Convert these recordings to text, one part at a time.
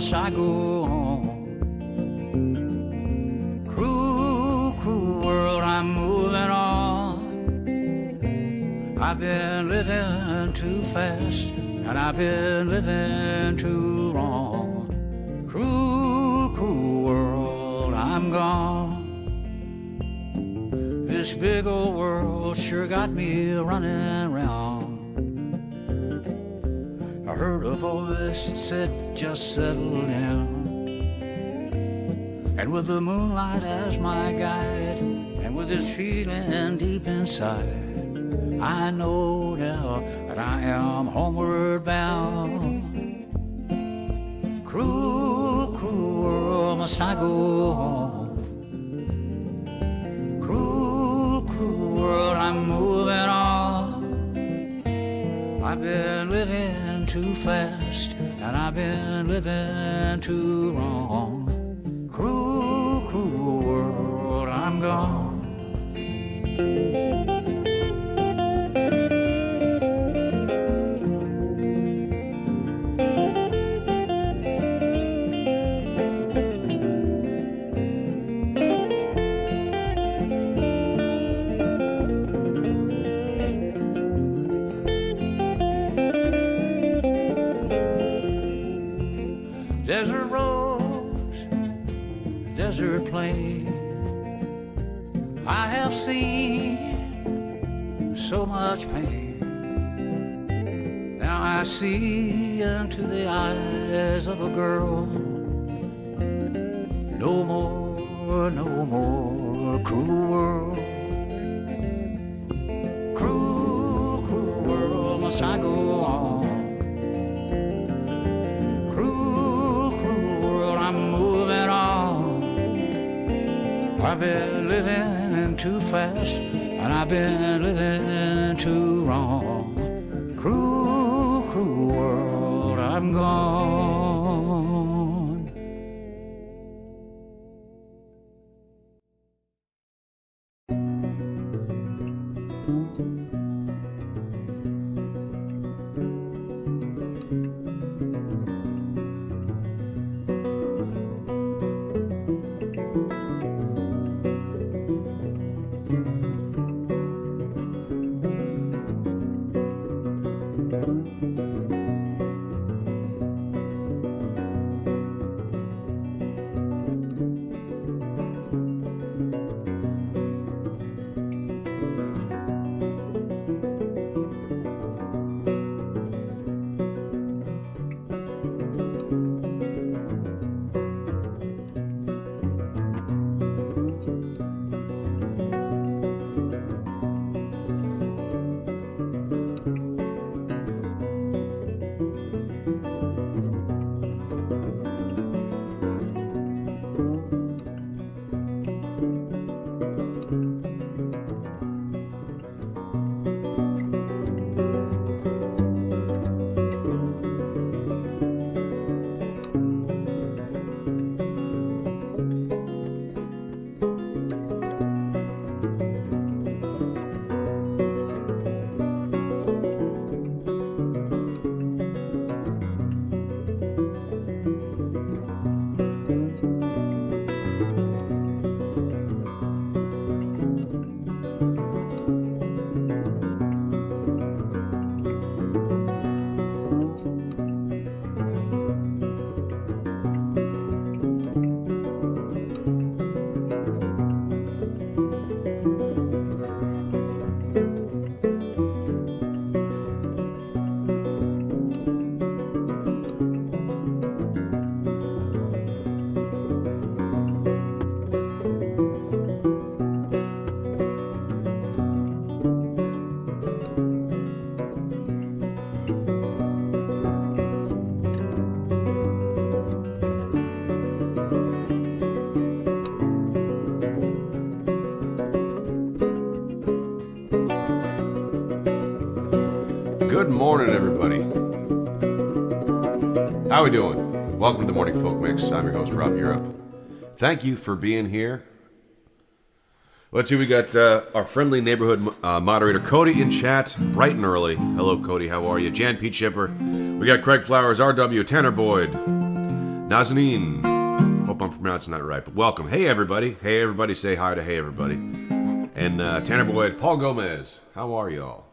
must I go on? Cruel, cruel world, I'm moving on. I've been living too fast, and I've been living too long. Cruel, cruel world, I'm gone. This big old world sure got me running round. I heard a voice that said, just settle down. And with the moonlight as my guide, and with this feeling deep inside, I know now that I am homeward bound. Cruel, cruel world, must I go on? Cruel, cruel world, I'm moving on. I've been living too fast, and I've been living too wrong. Cruel, cruel world, I'm gone. Desert roads, desert plain, I have seen so much pain. Now I see into the eyes of a girl. No more, no more cruel world. Cruel, cruel world, must I go on? I've been living too fast, and I've been living too wrong. Cruel, cruel world, I'm gone. Good morning, everybody. How we doing? Welcome to the Morning Folk Mix. I'm your host, Rob Europe. Thank you for being here. Let's see, we got our friendly neighborhood moderator, Cody, in chat, bright and early. Hello, Cody. How are you? Jan Pete Shipper. We got Craig Flowers, RW, Tanner Boyd, Nazanin. Hope I'm pronouncing that right, but welcome. Hey everybody. Hey everybody, say hi to hey everybody. And Tanner Boyd, Paul Gomez. How are y'all?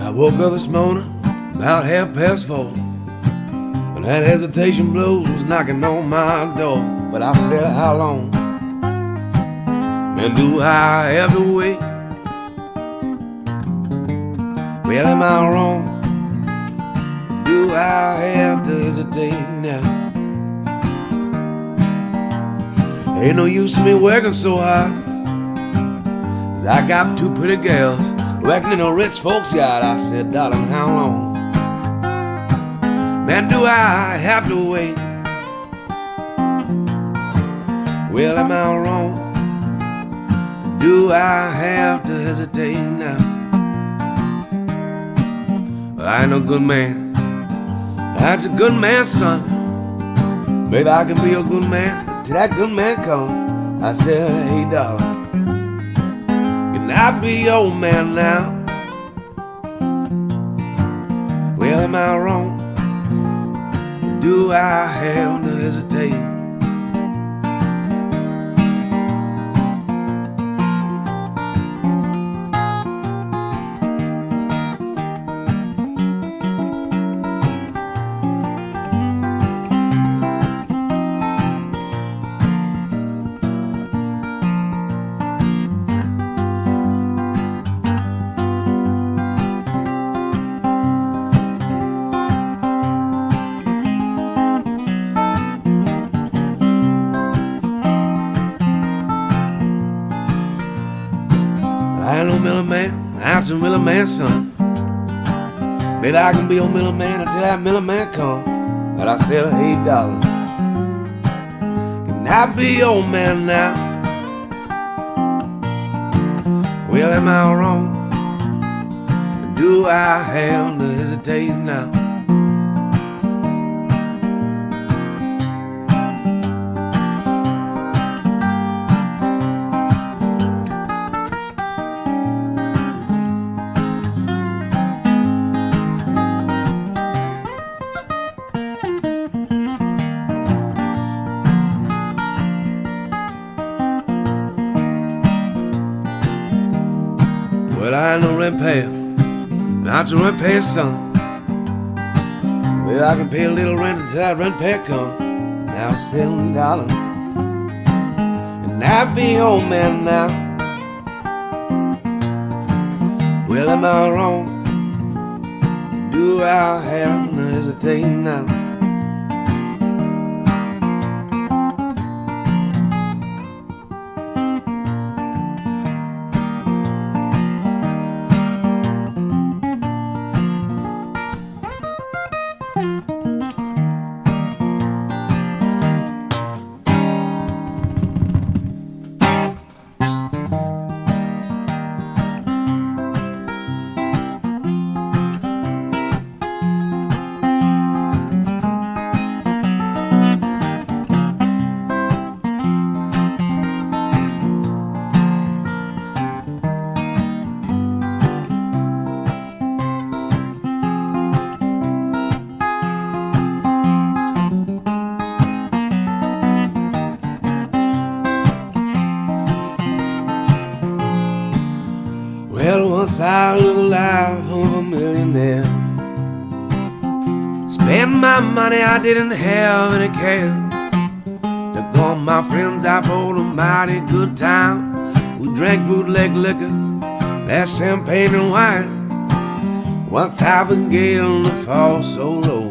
I woke up this morning about 4:30, and that hesitation blows was knocking on my door. But I said, how long, man, do I have to wait? Well, am I wrong? Do I have to hesitate now? Ain't no use in me working so hard, 'cause I got two pretty girls working in a rich folks' yard. I said, darling, how long, man, do I have to wait? Well, am I wrong? Do I have to hesitate now? I ain't no good man, that's a good man's son. Maybe I can be a good man till that good man come. I said, hey, darling, can I be your man now? Well, am I wrong? Do I have to hesitate? I ain't no middleman, I'm some middleman's son. Maybe I can be your middleman until that middleman come. But I said, hey, darling, can I be your man now? Well, am I wrong? Do I have to hesitate now? Well, I ain't no rent payer, not your rent payer's son. Well, I can pay a little rent until that rent payer come. Now, $7, and I be your man now. Well, am I wrong? Do I have to hesitate now? Well, once I look alive of a millionaire, Spend my money, I didn't have any cash. Took all my friends out for a mighty good time. We drank bootleg liquor, that's champagne and wine. Once I began to fall so low,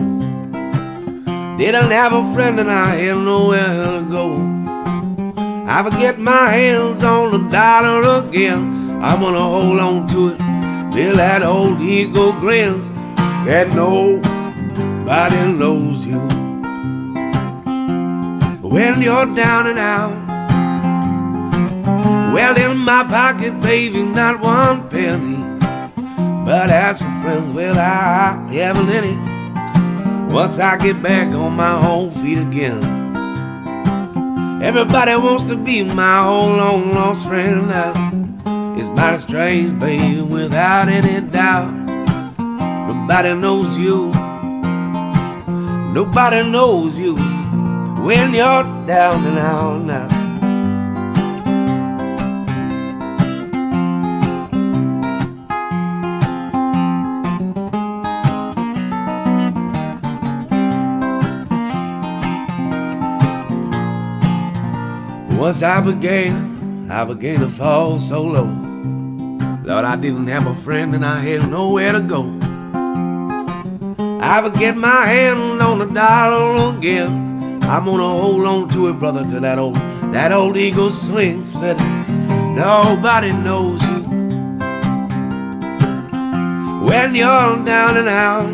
didn't have a friend and I had nowhere to go. I forget my hands on the dollar again. I'm gonna hold on to it till that old ego grins. That nobody knows you when you're down and out. Well, in my pocket, baby, not one penny, but as for friends, well, I haven't any. Once I get back on my own feet again, everybody wants to be my old long lost friend now. It's mighty strange, baby, without any doubt. Nobody knows you. Nobody knows you when you're down and out now. Once I began to fall so low. Lord, I didn't have a friend and I had nowhere to go. I forget my hand on the dollar again. I'm gonna hold on to it, brother, till that old eagle swing. Said nobody knows you when you're down and out.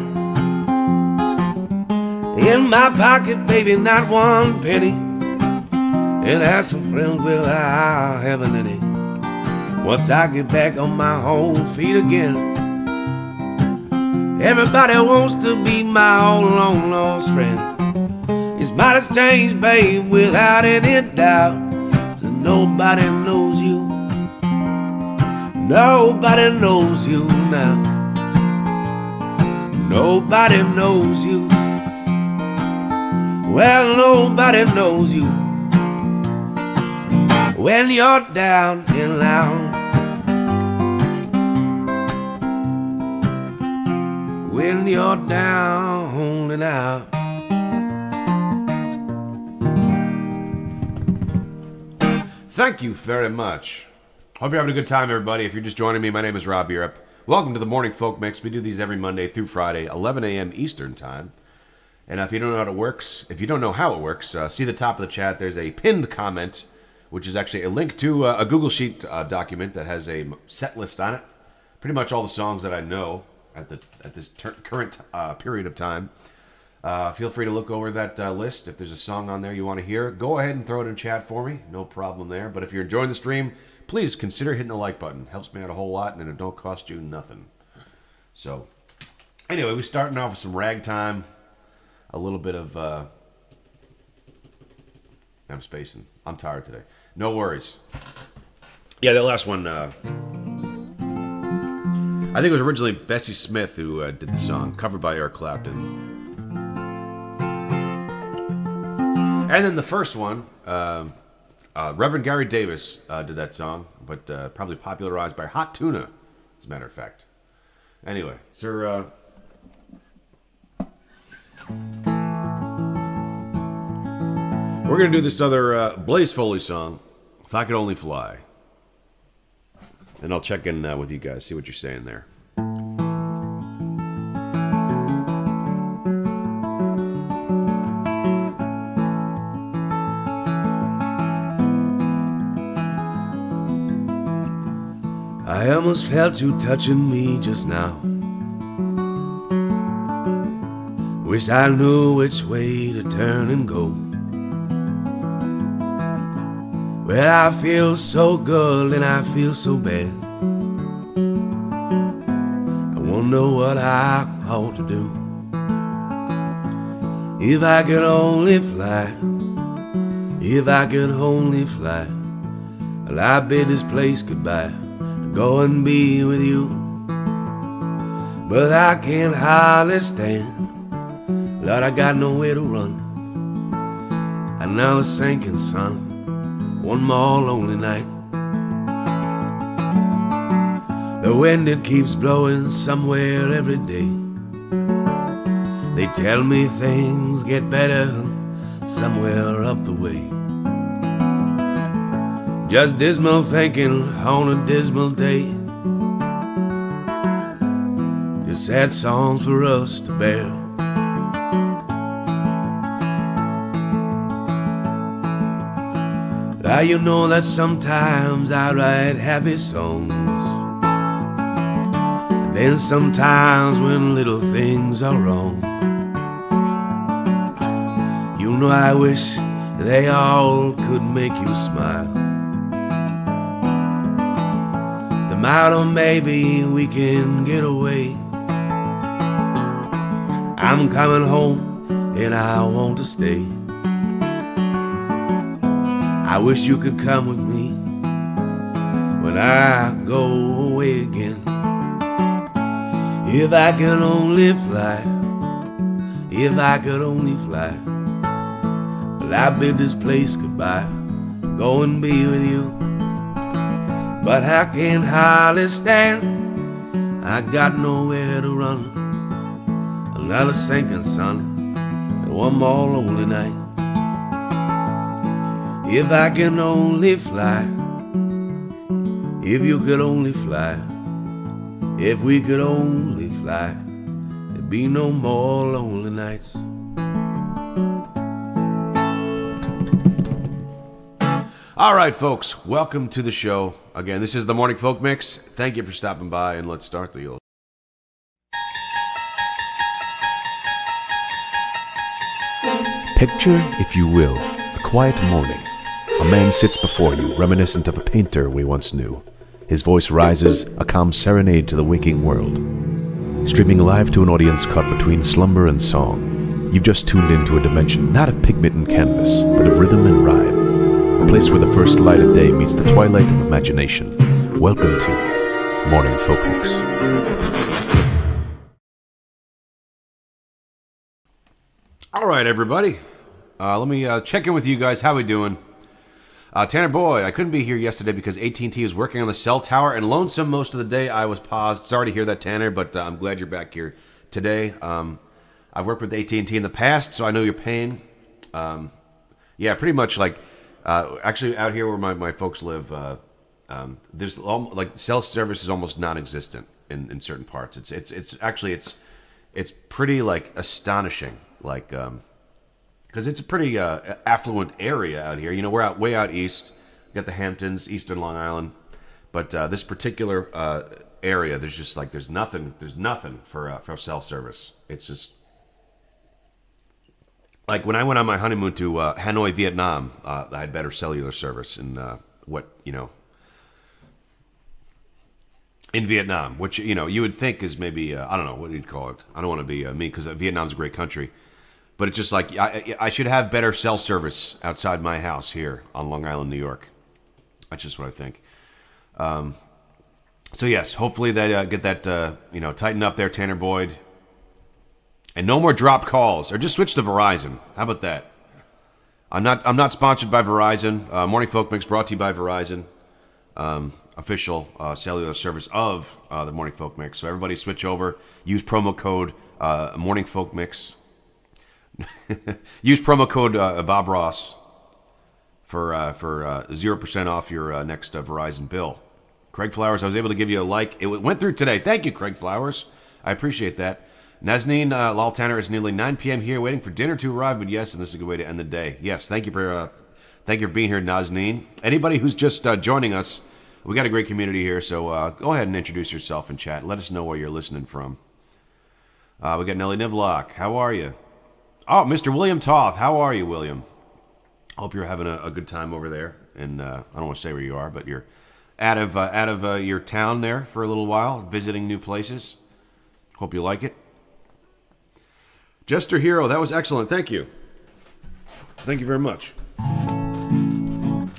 In my pocket, baby, not one penny, and as for friends, well, I haven't any. Once I get back on my own feet again, everybody wants to be my old long lost friend. It's mighty strange, babe, without any doubt. So nobody knows you. Nobody knows you now. Nobody knows you. Well, nobody knows you when you're down and out. When you're down and out. Thank you very much. Hope you're having a good time, everybody. If you're just joining me, my name is Rob Europe. Welcome to the Morning Folk Mix. We do these every Monday through Friday, 11 a.m. Eastern Time. And if you don't know how it works, see the top of the chat. There's a pinned comment, which is actually a link to a Google Sheet document that has a set list on it. Pretty much all the songs that I know at this current period of time. Feel free to look over that list. If there's a song on there you want to hear, go ahead and throw it in chat for me. No problem there. But if you're enjoying the stream, please consider hitting the like button. Helps me out a whole lot, and it don't cost you nothing. So, anyway, we're starting off with some ragtime. A little bit of... I'm spacing. I'm tired today. No worries. Yeah, that last one... I think it was originally Bessie Smith who did the song, covered by Eric Clapton. And then the first one, Reverend Gary Davis did that song, but probably popularized by Hot Tuna, as a matter of fact. Anyway, sir, we're going to do this other Blaze Foley song, If I Could Only Fly. And I'll check in with you guys, see what you're saying there. I almost felt you touching me just now. Wish I knew which way to turn and go. Well, I feel so good and I feel so bad. I wonder what I ought to do. If I could only fly, if I could only fly, well, I bid this place goodbye, go and be with you. But I can't hardly stand, Lord, I got nowhere to run. Another sinking sun, one more lonely night. The wind, it keeps blowing somewhere every day. They tell me things get better somewhere up the way. Just dismal thinking on a dismal day. Just sad songs for us to bear. Now you know that sometimes I write happy songs, and then sometimes when little things are wrong, you know I wish they all could make you smile. Tomorrow maybe we can get away. I'm coming home and I want to stay. I wish you could come with me when I go away again. If I could only fly, if I could only fly, but I bid this place goodbye, go and be with you. But I can hardly stand, I got nowhere to run. Another sinking sun, and one more lonely night. If I can only fly, if you could only fly, if we could only fly, there'd be no more lonely nights. All right, folks, welcome to the show. Again, this is the Morning Folk Mix. Thank you for stopping by, and let's start the old. Picture, if you will, a quiet morning. A man sits before you, reminiscent of a painter we once knew. His voice rises, a calm serenade to the waking world. Streaming live to an audience caught between slumber and song. You've just tuned into a dimension not of pigment and canvas, but of rhythm and rhyme. A place where the first light of day meets the twilight of imagination. Welcome to Morning Folk Mix. All right, everybody. Let me check in with you guys. How we doing? Tanner Boyd, I couldn't be here yesterday because AT&T was working on the cell tower and lonesome most of the day. I was paused. Sorry to hear that, Tanner, but I'm glad you're back here today. I've worked with AT&T in the past, so I know your pain. Yeah, pretty much like actually out here where my folks live, there's like cell service is almost non-existent in certain parts. It's actually pretty like astonishing, like. Because it's a pretty affluent area out here. You know, we're way out east. We got the Hamptons, Eastern Long Island. But this particular area, there's nothing for cell service. It's just like when I went on my honeymoon to Hanoi, Vietnam, I had better cellular service in in Vietnam, which you would think is maybe I don't know what you'd call it. I don't want to be mean because Vietnam's a great country. But it's just like, I should have better cell service outside my house here on Long Island, New York. That's just what I think. So yes, hopefully they get that, tighten up there, Tanner Boyd. And no more dropped calls, or just switch to Verizon. How about that? I'm not sponsored by Verizon. Morning Folk Mix brought to you by Verizon, official cellular service of the Morning Folk Mix. So everybody switch over. Use promo code Morning Folk Mix. Use promo code Bob Ross for 0% off your next Verizon bill. Craig Flowers, I was able to give you a like. It went through today. Thank you, Craig Flowers. I appreciate that. Nazneen Lal Tanner, is nearly 9 p.m. here, waiting for dinner to arrive. But yes, and this is a good way to end the day. Yes, thank you for being here, Nazneen. Anybody who's just joining us, we got a great community here. So go ahead and introduce yourself and chat. Let us know where you're listening from. We got Nellie Nivlock. How are you? Oh, Mr. William Toth. How are you, William? Hope you're having a good time over there. And I don't want to say where you are, but you're out of your town there for a little while, visiting new places. Hope you like it. Jester Hero, that was excellent. Thank you. Thank you very much.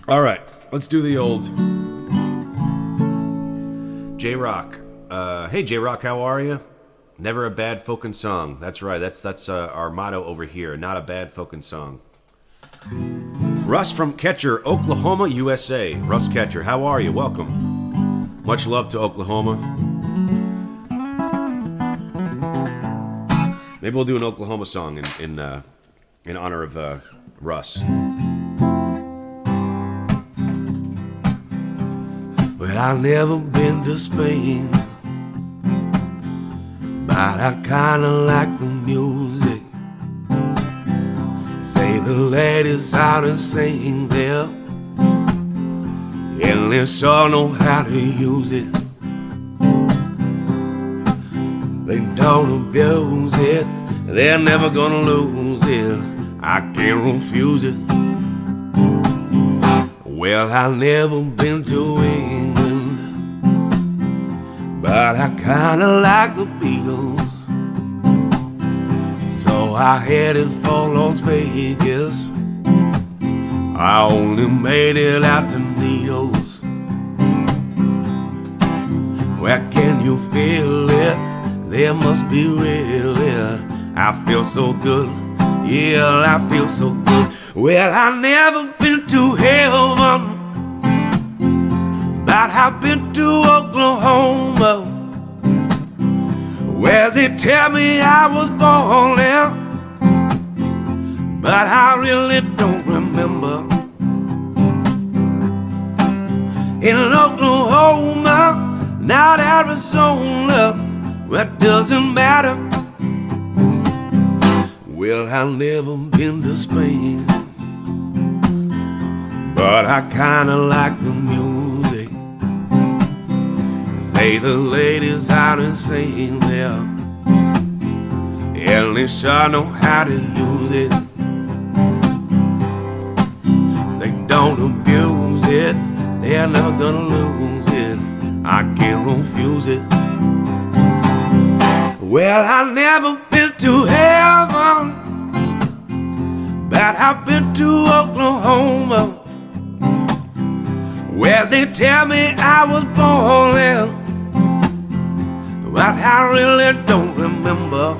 All right, let's do the old J-Rock. Hey, J-Rock, how are you? Never a bad folkin' song. That's right. That's our motto over here. Not a bad folkin' song. Russ from Ketcher, Oklahoma, USA. Russ Ketcher, how are you? Welcome. Much love to Oklahoma. Maybe we'll do an Oklahoma song in honor of Russ. Well, I've never been to Spain, but I kinda like the music. Say the ladies out and sing there, and they sure know how to use it. They don't abuse it, they're never gonna lose it. I can't refuse it. Well, I've never been to England, but I kinda like the Beatles. So I headed for Las Vegas. I only made it out to Needles. Where can you feel it? There must be real, yeah. I feel so good, yeah, I feel so good. Well, I've never been to heaven, but I've been to Oklahoma, where they tell me I was born there, but I really don't remember. In Oklahoma, not Arizona, that doesn't matter. Well, I've never been to Spain, but I kinda like the music. Say the ladies out and sing there, and they sure know how to use it. They don't abuse it, they're never gonna lose it. I can't refuse it. Well, I've never been to heaven, but I've been to Oklahoma, where they tell me I was born there, but I really don't remember.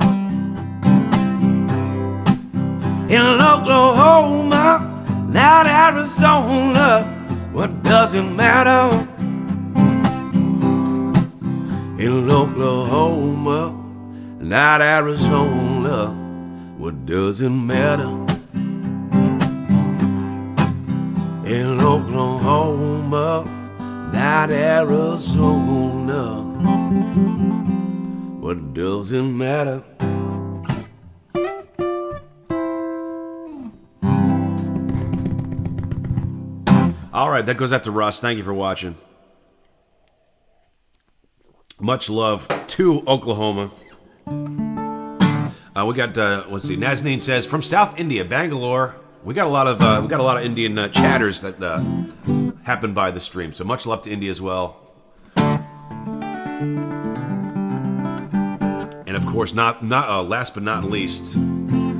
In Oklahoma, not Arizona, what does it matter? In Oklahoma, not Arizona, what does it matter? In Oklahoma, not Arizona, what does it matter? All right, that goes out to Russ. Thank you for watching. Much love to Oklahoma. We got let's see. Nazneen says from South India, Bangalore. We got a lot of Indian chatters that happen by the stream. So much love to India as well. And of course, not last but not least,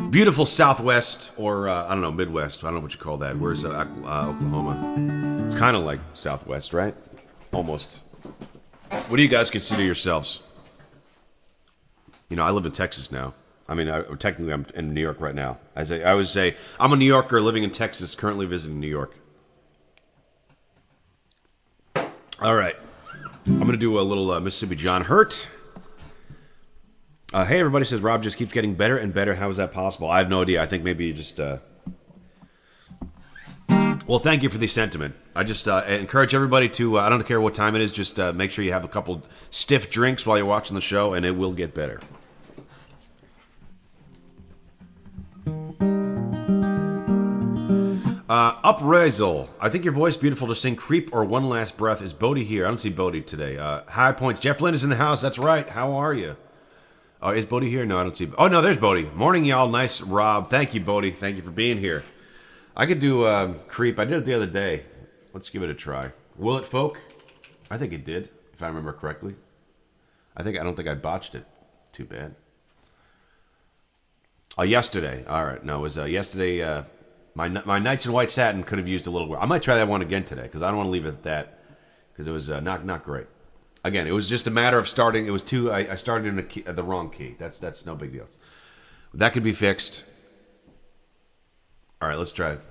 beautiful Southwest or I don't know, Midwest. I don't know what you call that. Where's Oklahoma? It's kind of like Southwest, right? Almost. What do you guys consider yourselves? You know, I live in Texas now. I mean, technically, I'm in New York right now. I always say, I'm a New Yorker living in Texas, currently visiting New York. All right. I'm going to do a little Mississippi John Hurt. Hey, everybody, says Rob just keeps getting better and better. How is that possible? I have no idea. I think maybe you just... Well, thank you for the sentiment. I just encourage everybody to, I don't care what time it is, just make sure you have a couple stiff drinks while you're watching the show, and it will get better. Upraisal. I think your voice beautiful to sing Creep or One Last Breath. Is Bodie here? I don't see Bodie today. High Points. Jeff Lynn is in the house. That's right. How are you? Oh, is Bodie here? No, I don't see. Oh, no, there's Bodie. Morning, y'all. Nice, Rob. Thank you, Bodie. Thank you for being here. I could do Creep. I did it the other day. Let's give it a try. Will it folk? I think it did, if I remember correctly. I don't think I botched it. Too bad. Yesterday. All right. No, it was yesterday. My Knights in White Satin could have used a little. I might try that one again today because I don't want to leave it at that because it was not great. Again, it was just a matter of starting. It was too. I started in the wrong key. That's no big deal. That could be fixed. All right, let's try it.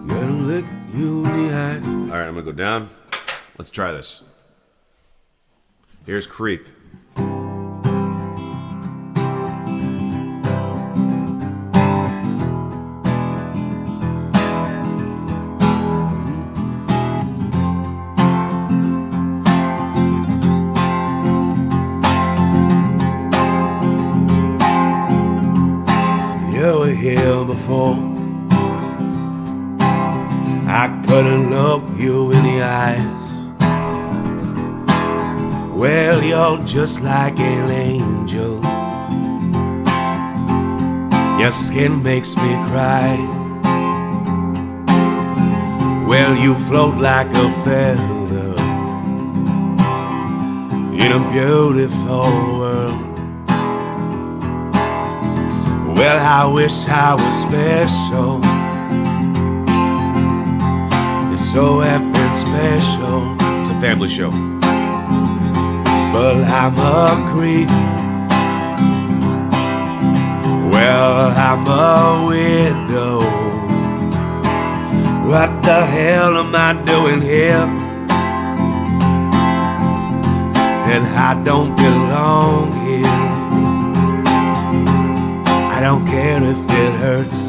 Gotta look you in the eye. All right, I'm gonna go down. Let's try this. Here's Creep. You were here before. I couldn't look you in the eyes. Well, you're just like an angel. Your skin makes me cry. Well, you float like a feather in a beautiful world. Well, I wish I was special. You're so effing special. It's a family show. But I'm a creep. Well, I'm a widow. What the hell am I doing here? Said I don't belong here. I don't care if it hurts.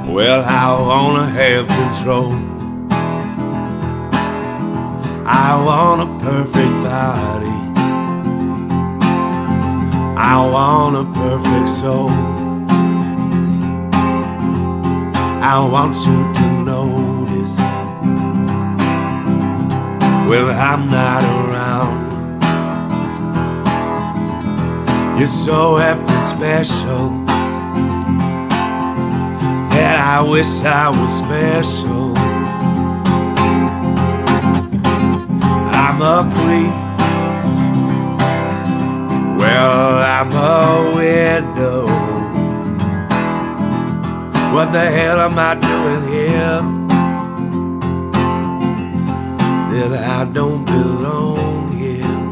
Well, I wanna have control. I want a perfect body. I want a perfect soul. I want you to notice when I'm not around. You're so effing special that I wish I was special. I'm a creep. Well, I'm a widow. What the hell am I doing here? That I don't belong here.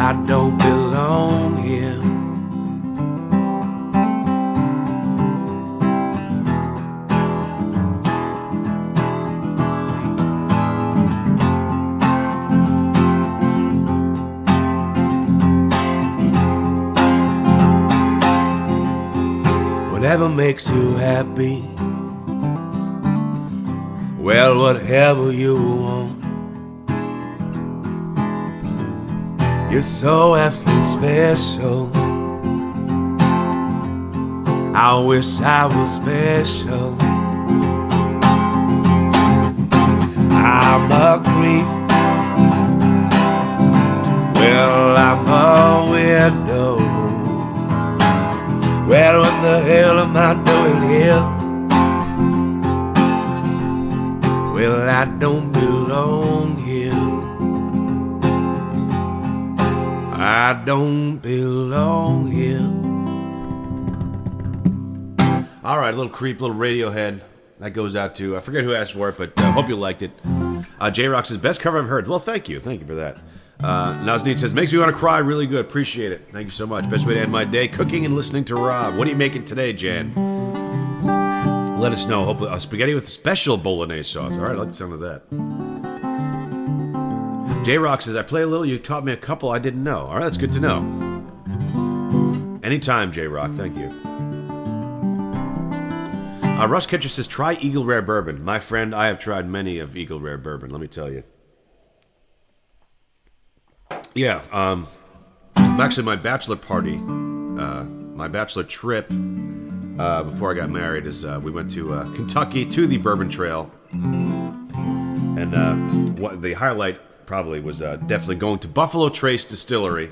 I don't belong here. Whatever makes you happy. Well, whatever you want. You're so effing special. I wish I was special. I'm a creep. Well, I'm a widow. Well, what the hell am I doing here? Well, I don't belong here. I don't belong here. All right, a little Creep, little Radiohead. That goes out to, I forget who asked for it, but I hope you liked it. J-Rock says, best cover I've heard. Well, thank you. Thank you for that. Naznit says, makes me want to cry really good. Appreciate it. Thank you so much. Best way to end my day, cooking and listening to Rob. What are you making today, Jan? Let us know. Hopefully, spaghetti with special bolognese sauce. All right, I like the sound of that. J-Rock says, I play a little. You taught me a couple I didn't know. All right, that's good to know. Anytime, J-Rock. Thank you. Russ Ketcher says, try Eagle Rare Bourbon. My friend, I have tried many of Eagle Rare Bourbon. Let me tell you. Yeah, actually my bachelor party, my bachelor trip before I got married is we went to Kentucky to the Bourbon Trail. And what the highlight probably was definitely going to Buffalo Trace Distillery.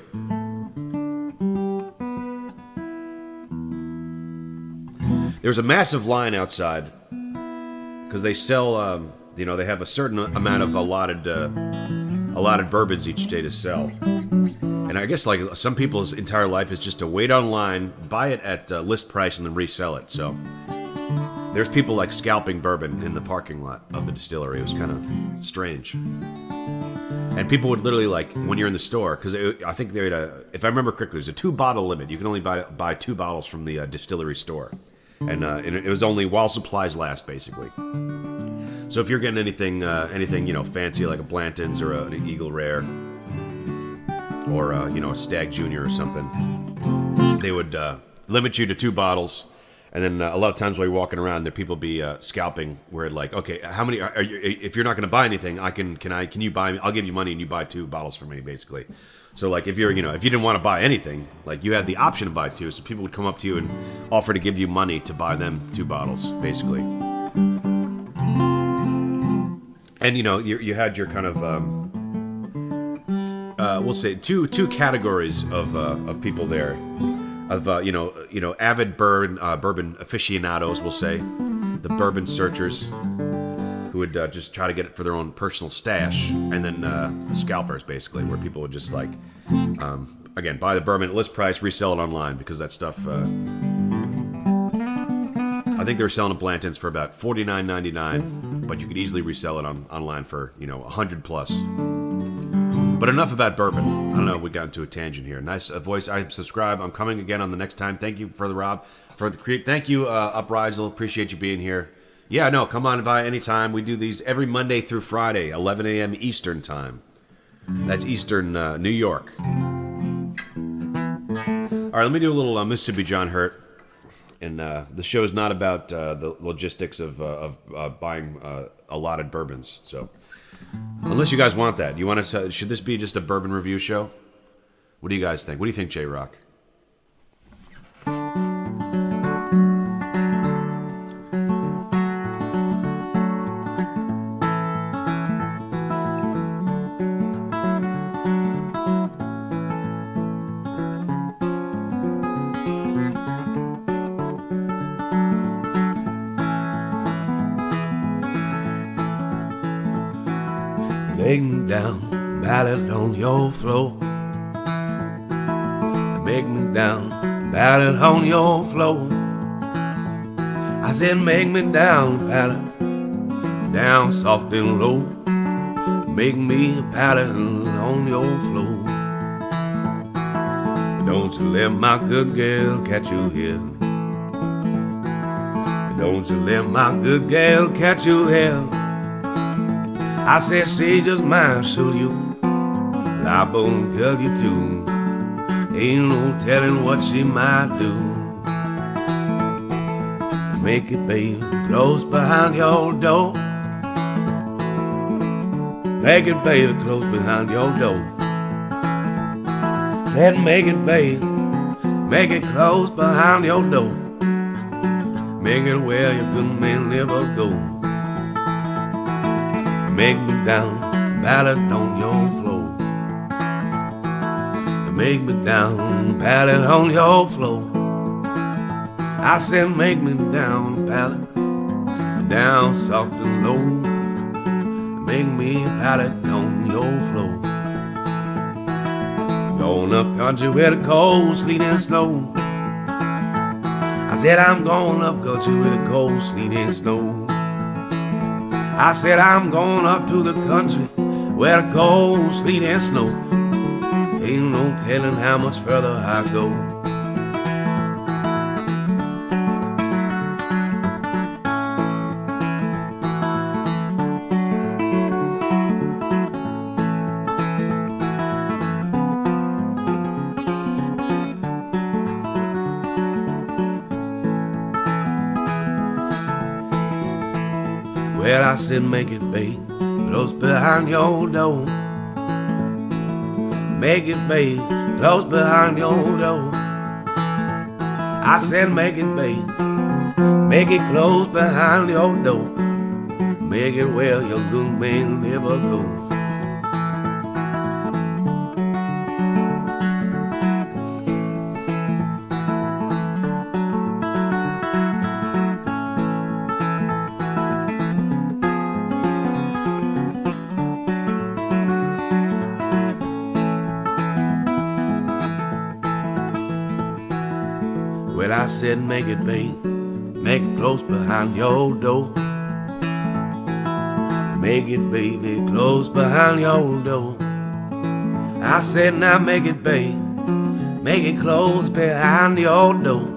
There's a massive line outside because they sell, they have a certain amount of allotted bourbons each day to sell. And I guess like some people's entire life is just to wait online, buy it at list price, and then resell it. So there's people like scalping bourbon in the parking lot of the distillery. It was kind of strange. And people would literally, like, when you're in the store, because I think they had if I remember correctly, there's a 2-bottle limit. You can only buy 2 bottles from the distillery store. And it was only while supplies last, basically. So if you're getting anything, fancy like a Blanton's or an Eagle Rare, or a Stag Junior or something, they would limit you to 2 bottles. And then a lot of times while you're walking around, there people be scalping. Where like, okay, how many? Are you, if you're not going to buy anything, can you buy? I'll give you money and you buy 2 bottles for me, basically. So like if you didn't want to buy anything, like you had the option to buy 2, so people would come up to you and offer to give you money to buy them 2 bottles, basically. And you had your kind of we'll say two categories of people there, of avid bourbon aficionados, we'll say, the bourbon searchers who would just try to get it for their own personal stash, and then the scalpers, basically, where people would just like again buy the bourbon at list price, resell it online, because that stuff I think they were selling a Blanton's for about $49.99, but you could easily resell it online for $100 plus. But enough about bourbon. I don't know, we got into a tangent here. Nice voice. I subscribe. I'm coming again on the next time. Thank you for the Rob, for the creep. Thank you, Uprisal. Appreciate you being here. Yeah, no, come on by anytime. We do these every Monday through Friday, 11 a.m. Eastern time. That's Eastern New York. All right, let me do a little Mississippi John Hurt. And the show is not about the logistics of buying allotted bourbons. So, unless you guys want that, should this be just a bourbon review show? What do you guys think? What do you think, J-Rock? Make me down, ballad on your floor. Make me down, ballad on your floor. I said, make me down, ballad, down soft and low. Make me a ballad on your floor. Don't you let my good girl catch you here. Don't you let my good girl catch you here. I said, she just might shoot you, liable and kill you too. Ain't no telling what she might do. Make it, baby, close behind your door. Make it, baby, close behind your door. Said, make it, baby, make it close behind your door. Make it where your good man never go. Make me down, ballad on your floor. Make me down, ballad on your floor. I said, make me down, ballad, down soft and low. Make me a ballad on your floor. Going up country where the cold, sleet and snow. I said, I'm going up country where the cold, sleet and snow. I said, I'm going up to the country where the cold, sleet, and snow. Ain't no telling how much further I go. Well, I said, make it, babe, close behind your door. Make it, babe, close behind your door. I said, make it, babe, make it close behind your door. Make it where your good man never go. Well, I said, make it, babe, make it close behind your door. Make it, baby, close behind your door. I said, now make it, babe, make it close behind your door.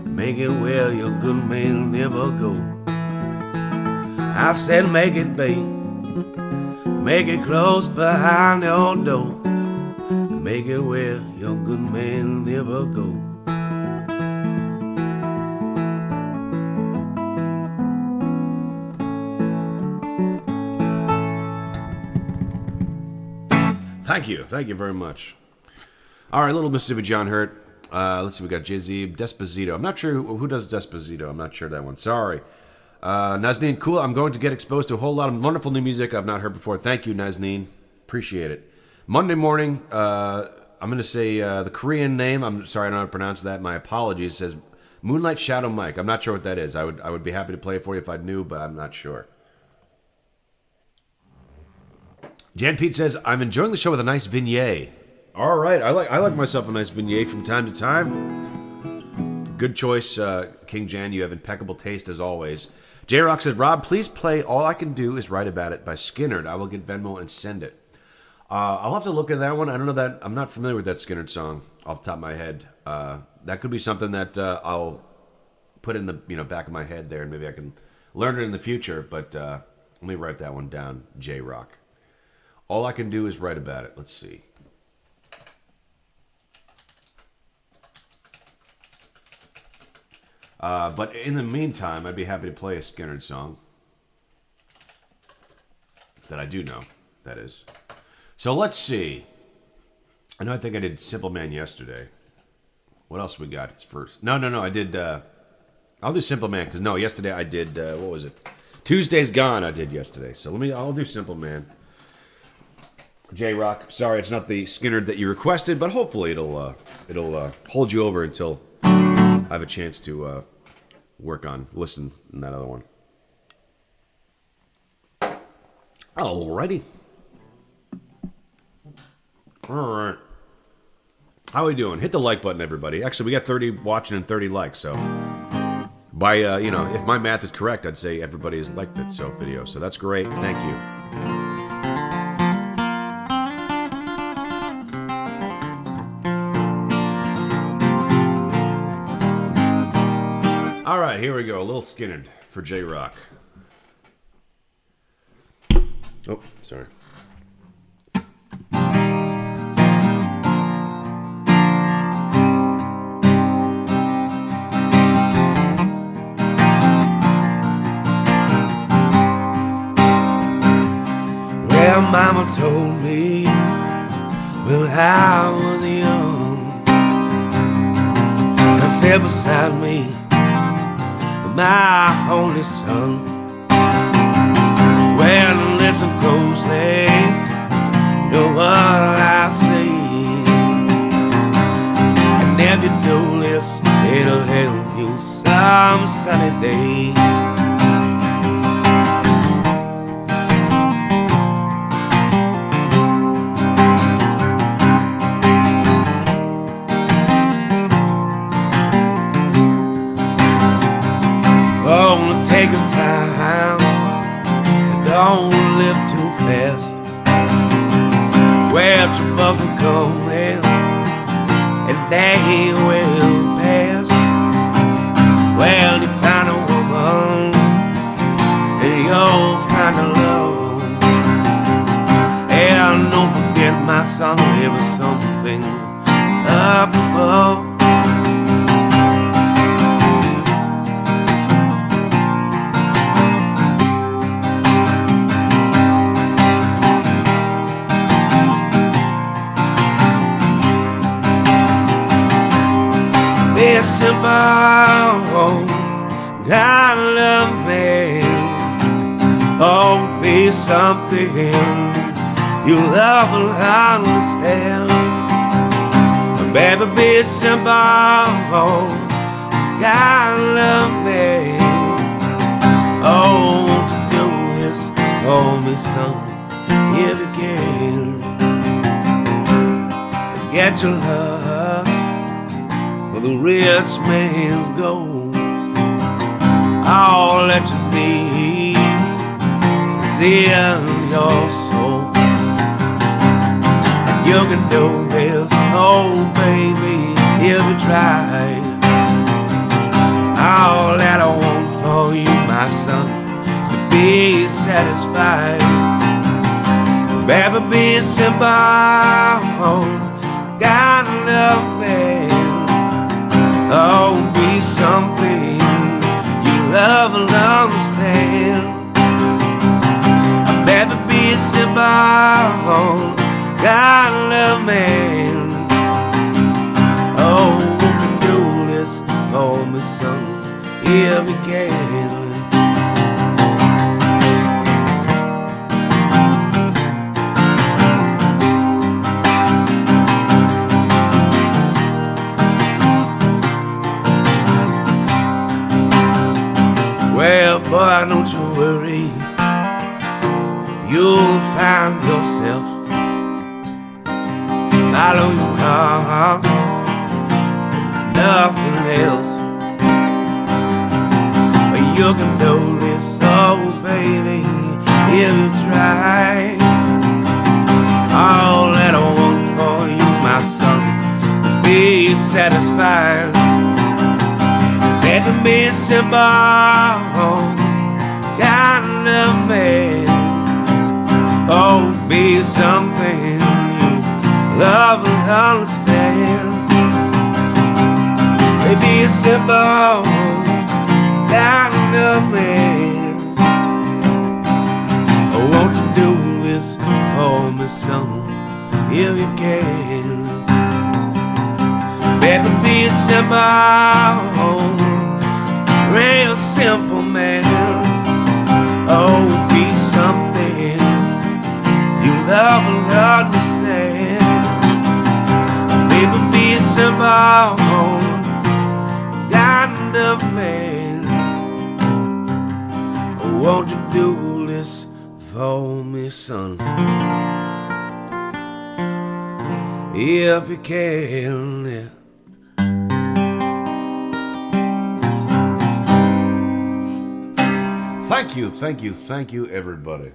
Make it where your good man never go. I said, make it, babe. Make it close behind your door. Make it where your good man never go. Thank you very much. All right, little Mississippi John Hurt. Let's see, we got Jay-Z, Despacito. I'm not sure who does Despacito. I'm not sure that one. Sorry. Nazneen, cool. I'm going to get exposed to a whole lot of wonderful new music I've not heard before. Thank you, Nazneen. Appreciate it. Monday morning, I'm going to say the Korean name. I'm sorry, I don't know how to pronounce that. My apologies. It says Moonlight Shadow Mike. I'm not sure what that is. I would be happy to play it for you if I knew, but I'm not sure. Jan Pete says, I'm enjoying the show with a nice vignette. All right, I like myself a nice vignette from time to time. Good choice, King Jan. You have impeccable taste as always. J-Rock says, Rob, please play All I Can Do Is Write About It by Skynyrd. I will get Venmo and send it. I'll have to look at that one. I don't know that. I'm not familiar with that Skynyrd song off the top of my head. That could be something that I'll put in the back of my head there, and maybe I can learn it in the future. But let me write that one down, J-Rock. All I Can Do Is Write About It. Let's see. But in the meantime, I'd be happy to play a Skynyrd song that I do know, that is. So let's see. I think I did Simple Man yesterday. What else we got first? No, I did... I'll do Simple Man, because yesterday I did... what was it? Tuesday's Gone I did yesterday. So I'll do Simple Man. J-Rock, sorry it's not the Skynyrd that you requested, but hopefully it'll hold you over until I have a chance to listen in that other one. Alrighty. Alright. How we doing? Hit the like button, everybody. Actually, we got 30 watching and 30 likes, so... By, if my math is correct, I'd say everybody has liked that video, so that's great. Thank you. All right, here we go. A little Skynyrd for J-Rock. Oh, sorry. Well, Mama told me when I was young, I sat beside me, my only son. Well, listen closely, know what I say, and if you do this, it'll help you some sunny day. Oh, take your time, don't live too fast. Where troubles will come and they will pass. Well, you find a woman and you'll find a love. And don't forget, my son, there was something up above. Be simple, God love me. Oh, be something you love and understand. Baby, be simple, God love me. Oh, won't you do this for me, son, if you can. Get your love for the rich man's gold. All that you need is in your soul. And you can do this, oh baby, if you try. All that I want for you, my son, is to be satisfied. Rather be a simple, God love me. Oh, be something you love and understand. I'd rather be a simple, God love me. Oh, we can do this, oh, my son, if we can. Well, boy, don't you worry, you'll find yourself. Follow your heart, nothing else. You can do this, oh baby, if you try. All that I want for you, my son, to be satisfied. Let me be simple, God love me. Oh, be something you love and understand. Maybe it's simple, God love me. Oh, won't you do this for me, son, if you can? Better be simple, real simple, man. Oh, be something you love and understand. Maybe be simple, kind of man. Won't you do this for me, son, if you can, yeah. Thank you, thank you, thank you, everybody.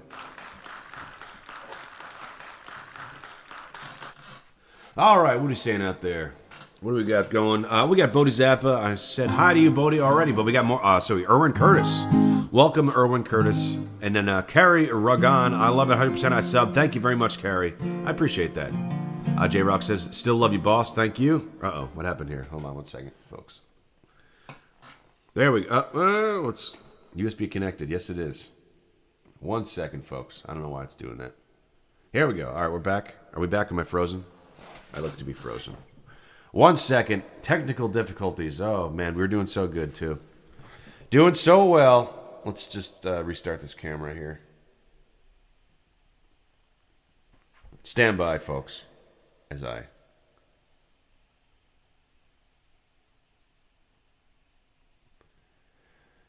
All right, what are you saying out there? What do we got going? We got Bodie Zaffa. I said hi to you, Bodie, already, but we got more. Erwin Curtis. Welcome, Erwin Curtis. And then Carrie Ragan. I love it, 100% I sub. Thank you very much, Carrie. I appreciate that. J-Rock says, still love you, boss. Thank you. Uh-oh, what happened here? Hold on one second, folks. There we go. It's USB connected. Yes, it is. 1 second, folks. I don't know why it's doing that. Here we go. All right, we're back. Are we back? Am I frozen? I look to be frozen. 1 second. Technical difficulties. Oh, man, we were doing so good, too. Doing so well. Let's just restart this camera here. Stand by, folks, as I...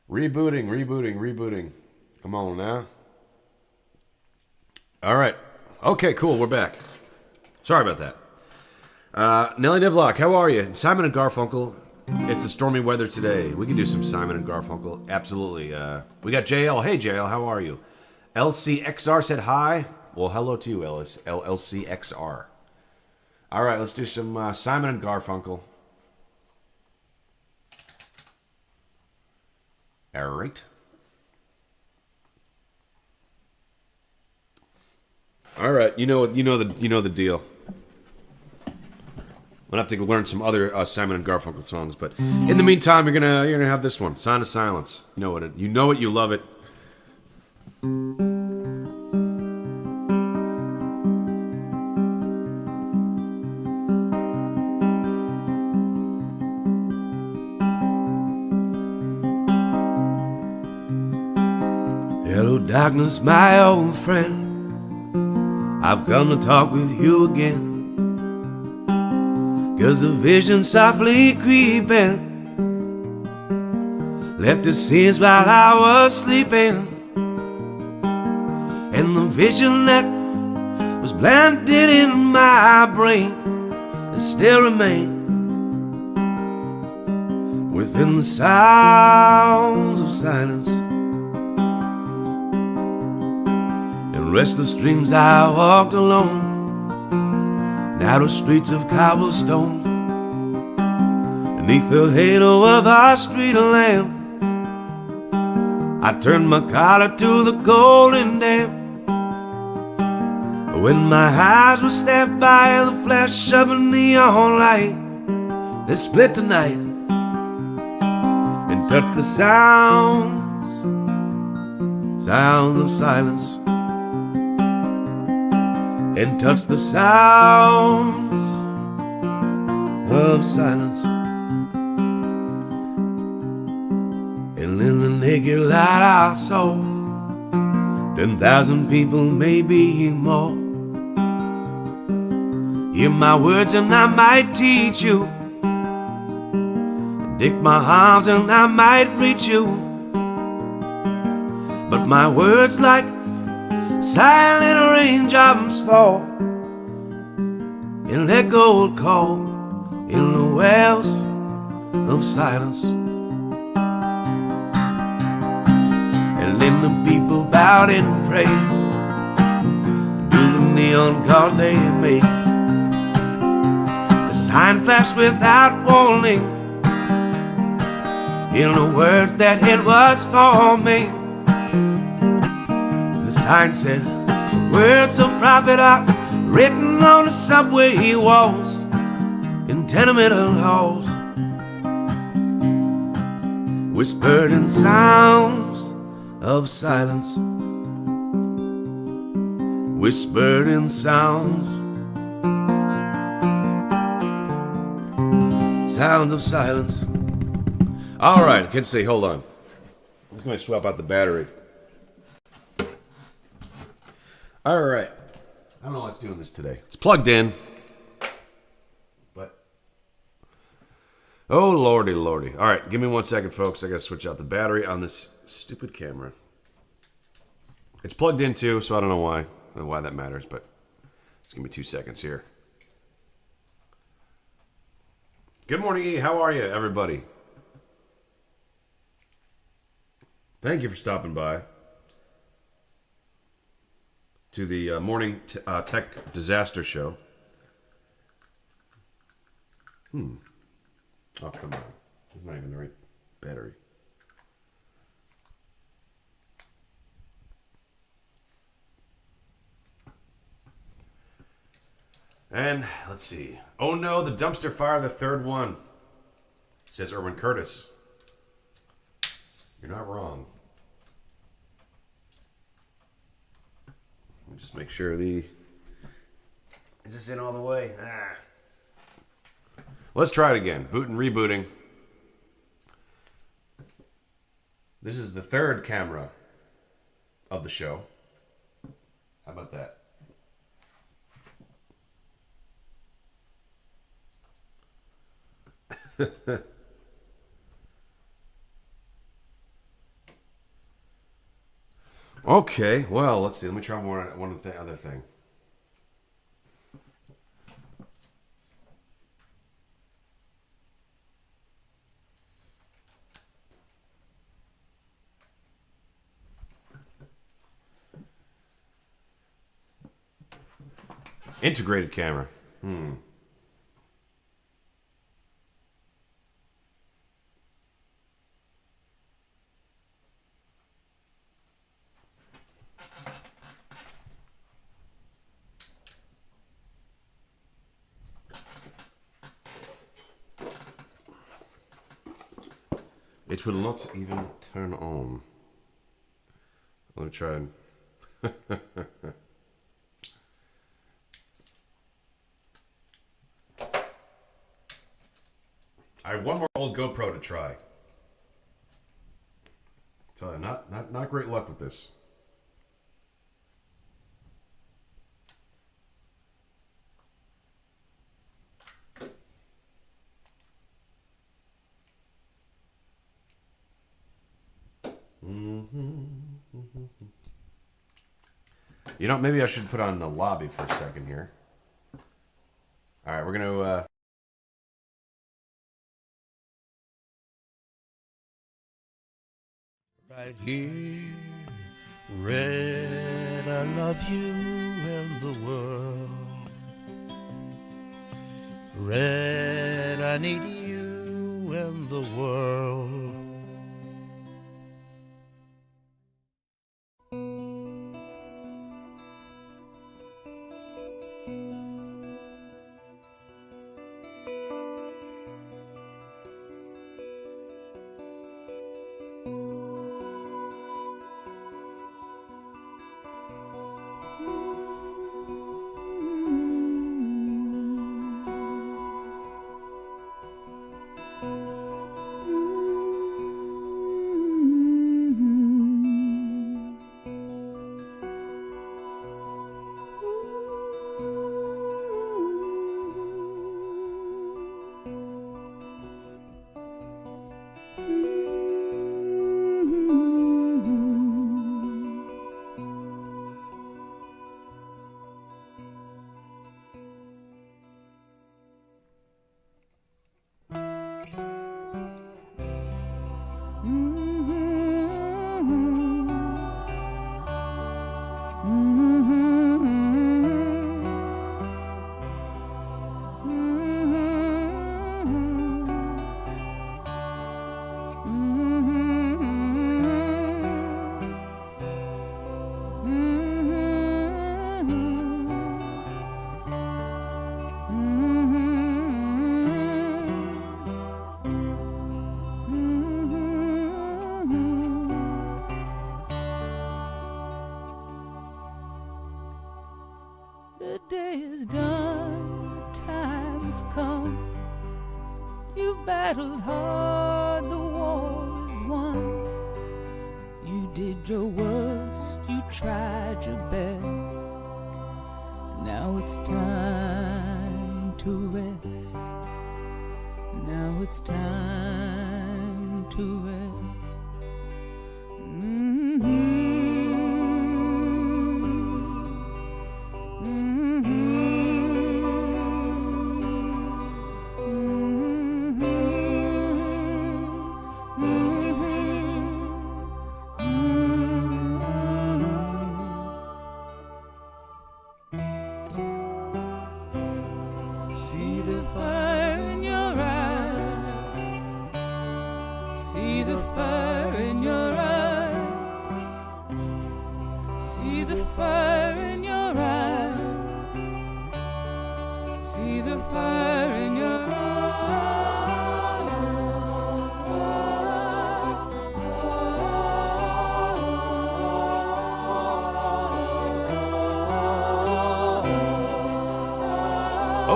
Rebooting. Come on now. All right. Okay, cool. We're back. Sorry about that. Nelly Nivlock, how are you? Simon and Garfunkel. It's the stormy weather today. We can do some Simon and Garfunkel. Absolutely. We got JL. Hey, JL, how are you? LCXR said hi. Well, hello to you, LCXR. All right, let's do some Simon and Garfunkel. All right. All right, you know the deal. I'm gonna have to learn some other Simon and Garfunkel songs, but in the meantime, you're gonna have this one, "Sign of Silence." You know it, you love it. Hello, darkness, my old friend. I've come to talk with you again. 'Cause the vision softly creeping left its scenes while I was sleeping. And the vision that was planted in my brain it still remains within the sounds of silence. In restless dreams I walked alone, narrow streets of cobblestone, beneath the halo of our street lamp. I turned my collar to the golden dam. When my eyes were stabbed by the flash of a neon light that split the night and touched the sounds of silence, and touched the sounds of silence. And in the naked light I saw 10,000 people, maybe more. Hear my words and I might teach you, dig my arms and I might reach you, but my words like silent raindrops fall and echoed call in the wells of silence. And then the people bowed and prayed to the neon god they had made. The sign flashed without warning in the words that it was for me. The sign said, the words of prophet are written on the subway walls, in tenement halls, whispered in sounds of silence, whispered in sounds of silence. All right, can't say, hold on. I'm just going to swap out the battery. All right. I don't know what's doing this today. It's plugged in. But, oh, lordy, lordy. All right, give me 1 second, folks. I got to switch out the battery on this stupid camera. It's plugged in too, so I don't know why. I don't know why that matters, but just give me 2 seconds here. Good morning, E. How are you, everybody? Thank you for stopping by to the morning tech disaster show. Oh, come on. It's not even the right battery. And let's see. Oh no, the dumpster fire, the third one, says Erwin Curtis. You're not wrong. Let me just make sure is this in all the way? Let's try it again. Boot and rebooting. This is the third camera of the show. How about that? Okay, well, let's see. Let me try one other thing. Integrated camera. It will not even turn on. Let me try and... I have one more old GoPro to try. Tell you, not great luck with this. You know, maybe I should put on the lobby for a second here. All right, we're gonna. Right here, red, I love you and the world. Red, I need you and the world. did your worst, you tried your best. Now it's time to rest. Now it's time to rest. See the fire in your eyes. See the fire in your eyes. See the fire in your eyes. See the fire in your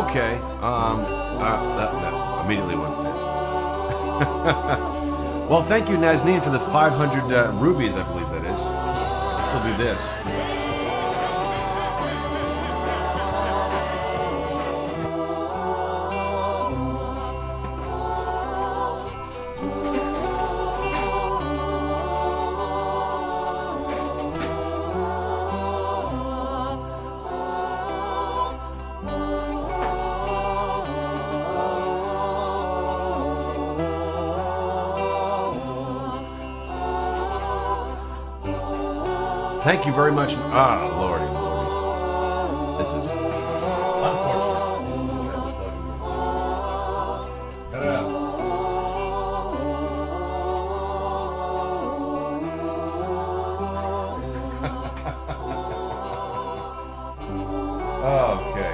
Okay. That immediately went dead. Well, thank you, Nazneen, for the 500 rubies, I believe that is. I'll do this. Thank you very much. Ah, lordy, lordy. This is unfortunate. Cut it out. Okay.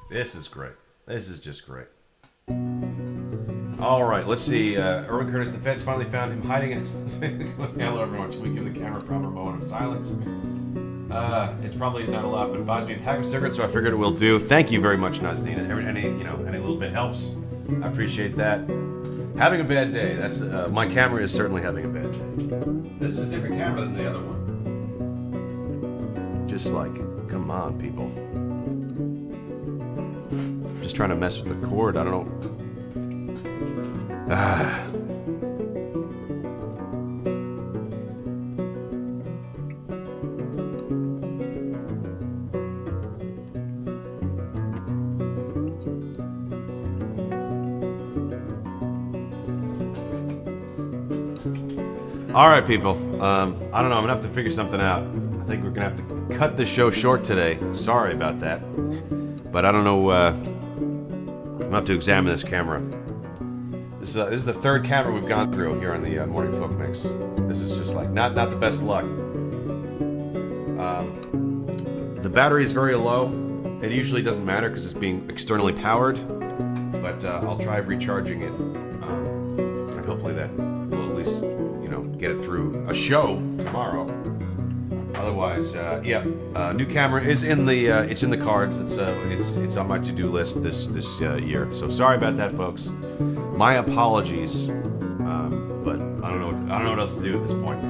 This is great. This is just great. All right, let's see. Erwin Curtis, the feds finally found him hiding in. Hello, everyone. Should we give the camera a proper moment of silence? It's probably not a lot, but it buys me a pack of cigarettes, so I figured it will do. Thank you very much, Nazneen. Any little bit helps. I appreciate that. Having a bad day. That's my camera is certainly having a bad day. This is a different camera than the other one. Just like, come on, people. Just trying to mess with the cord. I don't know. Ah. All right, people. I don't know. I'm gonna have to figure something out. I think we're gonna have to cut the show short today. Sorry about that. But I don't know. I'm gonna have to examine this camera. This is the third camera we've gone through here on the Morning Folk Mix. This is just like not the best luck. The battery is very low. It usually doesn't matter because it's being externally powered, but I'll try recharging it, and hopefully that will at least get it through a show tomorrow. Otherwise, new camera is in the it's in the cards. It's on my to-do list this year. So sorry about that, folks. My apologies, but I don't know what else to do at this point.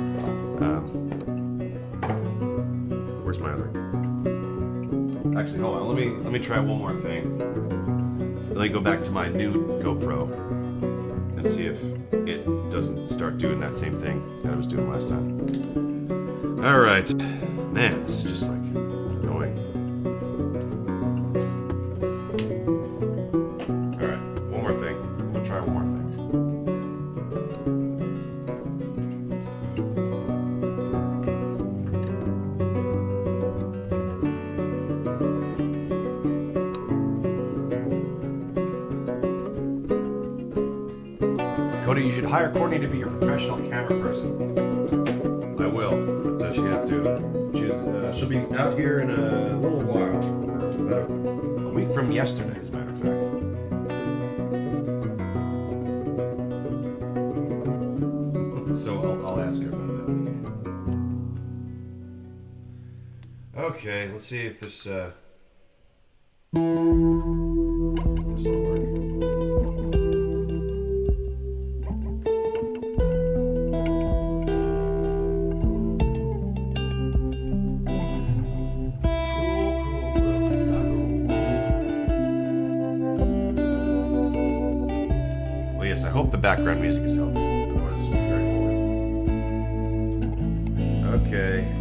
Where's my other? Actually, hold on. Let me try one more thing. Let me go back to my new GoPro and see if it doesn't start doing that same thing that I was doing last time. All right, man, this is just like annoying. All right, one more thing. We'll try one more thing. Cody, you should hire Courtney to be your professional camera person. I will, but she have to. She'll be out here in a little while. About a week from yesterday, as a matter of fact. So I'll ask her about that. Okay, let's see if this will work. is. I hope the background music is helping. Otherwise, it's very boring. Okay.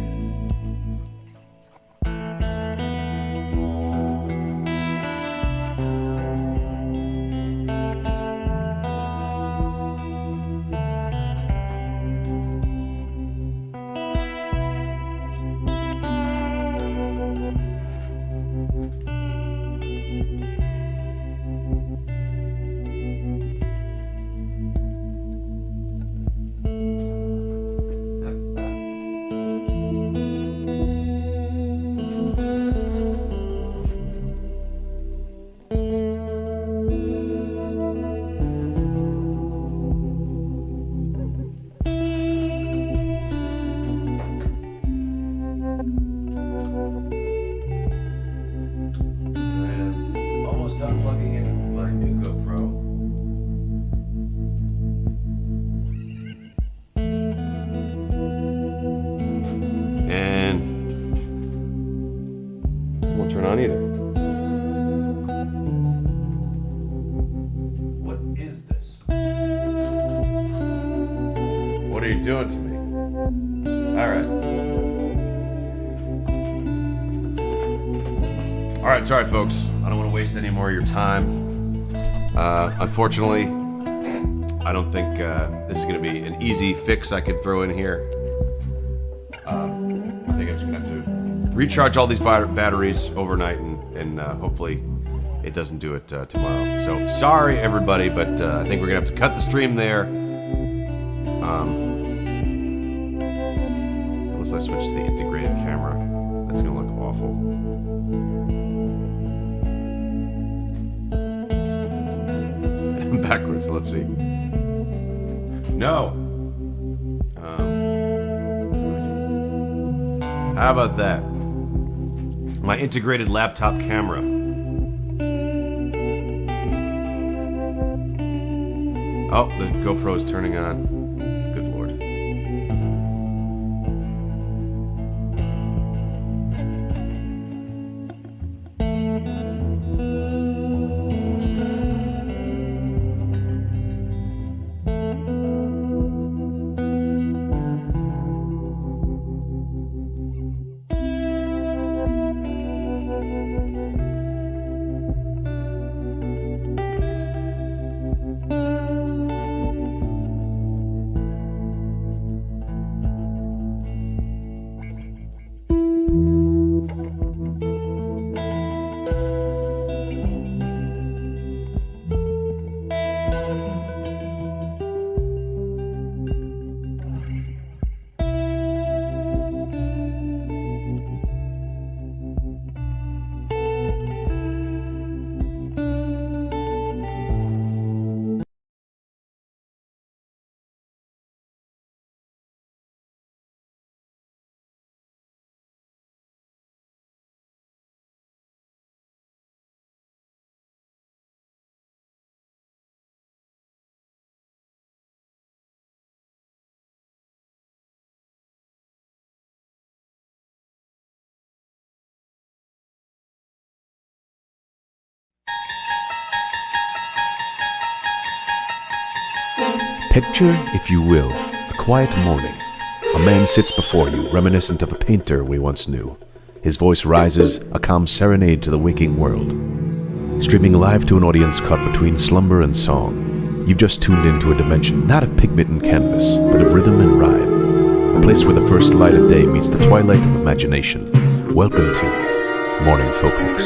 Almost done plugging in my new GoPro. And it won't turn on either. What is this? What are you doing to me? All right, sorry folks. I don't want to waste any more of your time. Unfortunately, I don't think this is going to be an easy fix I could throw in here. I think I'm just going to have to recharge all these batteries overnight and hopefully it doesn't do it tomorrow. So sorry everybody, but I think we're going to have to cut the stream there. Unless I switch to the integrated camera. That's going to look awful. Backwards, let's see. No. How about that? My integrated laptop camera. Oh, the GoPro is turning on. Good Lord. Picture, if you will, a quiet morning. A man sits before you, reminiscent of a painter we once knew. His voice rises, a calm serenade to the waking world. Streaming live to an audience caught between slumber and song. You've just tuned into a dimension, not of pigment and canvas, but of rhythm and rhyme. A place where the first light of day meets the twilight of imagination. Welcome to Morning Folk Mix.